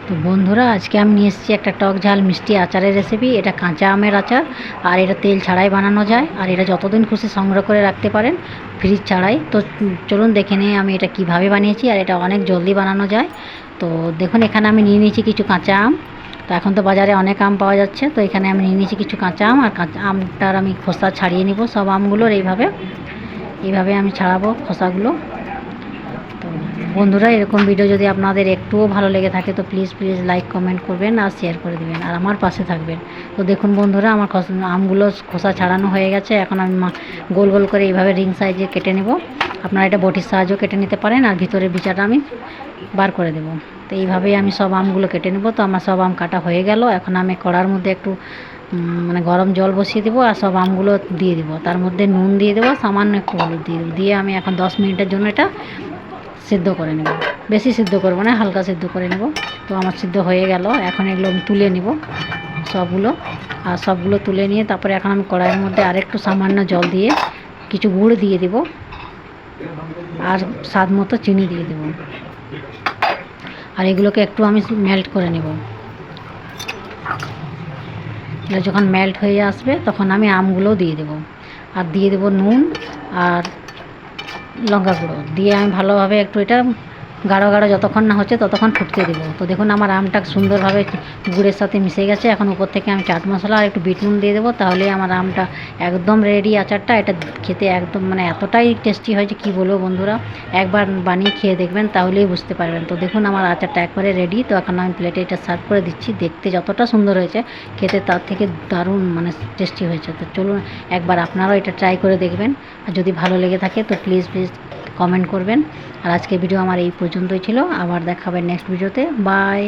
তো বন্ধুরা, আজকে আমি নিয়ে এসেছি একটা টক ঝাল মিষ্টি আচারের রেসিপি। এটা কাঁচা আমের আচার, আর এটা তেল ছাড়াই বানানো যায়, আর এটা যতদিন খুশি সংগ্রহ করে রাখতে পারেন, ফ্রিজ ছাড়াই। তো চলুন দেখে নিই আমি এটা কিভাবে বানিয়েছি, আর এটা অনেক জলদি বানানো যায়। তো দেখুন, এখানে আমি নিয়ে নিয়েছি কিছু কাঁচা আম। তো এখন তো বাজারে অনেক আম পাওয়া যাচ্ছে, তো এখানে আমি নিয়ে নিয়েছি কিছু কাঁচা আম, আর কাঁচা আমটার আমি খোসা ছাড়িয়ে নিব সব আমগুলোর। এইভাবে আমি ছাড়াবো খোসাগুলো। তো বন্ধুরা, এরকম ভিডিও যদি আপনাদের একটুও ভালো লেগে থাকে তো প্লিজ লাইক কমেন্ট করবেন আর শেয়ার করে দেবেন, আর আমার পাশে থাকবেন। তো দেখুন বন্ধুরা, আমার আমগুলো খোসা ছাড়ানো হয়ে গেছে। এখন আমি গোল গোল করে এইভাবে রিং সাইজে কেটে নেব। আপনারা এটা বটির সাহায্যেও কেটে নিতে পারেন, আর ভিতরের বিচাটা আমি বার করে দেব। তো এইভাবেই আমি সব আমগুলো কেটে নেব। তো আমার সব আম কাটা হয়ে গেল। এখন আমি কড়ার মধ্যে একটু গরম জল বসিয়ে দেবো, আর সব আমগুলো দিয়ে দেবো। তার মধ্যে নুন দিয়ে দেবো, সামান্য একটু হলুদ দিয়ে দেবো। দিয়ে আমি এখন 10 মিনিটের জন্য এটা সিদ্ধ করে নেব। বেশি সিদ্ধ করবো না, হালকা সিদ্ধ করে নেব। তো আমার সিদ্ধ হয়ে গেল। এখন এগুলো আমি তুলে নেব সবগুলো। আর সবগুলো তুলে নিয়ে তারপরে এখন আমি কড়াইয়ের মধ্যে আরেকটু সামান্য জল দিয়ে কিছু গুড় দিয়ে দেব, আর স্বাদ মতো চিনি দিয়ে দেব। আর এগুলোকে একটু আমি মেল্ট করে নেব। এটা যখন মেল্ট হয়ে আসবে তখন আমি আমগুলোও দিয়ে দেব, আর দিয়ে দেব নুন আর লঙ্কা গুঁড়ো দিয়ে আমি ভালোভাবে একটু এটা গাঢ় গাঢ় যতক্ষণ না হচ্ছে ততক্ষণ ফুটতে দেবো। তো দেখুন, আমার আমটা সুন্দরভাবে গুড়ের সাথে মিশে গেছে। এখন উপর থেকে আমি চাট মশলা আর একটু বিট নুন দিয়ে দেবো, তাহলে আমার আমটা একদম রেডি। আচারটা এটা খেতে একদম এতটাই টেস্টি হয় যে কী বলবো বন্ধুরা, একবার বানিয়ে খেয়ে দেখবেন তাহলেই বুঝতে পারবেন। তো দেখুন, আমার আচারটা একবারে রেডি। তো এখন আমি প্লেটে এটা সার্ভ করে দিচ্ছি। দেখতে যতটা সুন্দর হয়েছে, খেতে তার থেকে দারুণ টেস্টি হয়েছে। তো চলুন একবার আপনারাও এটা ট্রাই করে দেখবেন, আর যদি ভালো লেগে থাকে তো প্লিজ কমেন্ট করবেন। আর আজকের ভিডিও আমার এই পর্যন্তই ছিল। আবার দেখা হবে নেক্সট ভিডিওতে। বাই।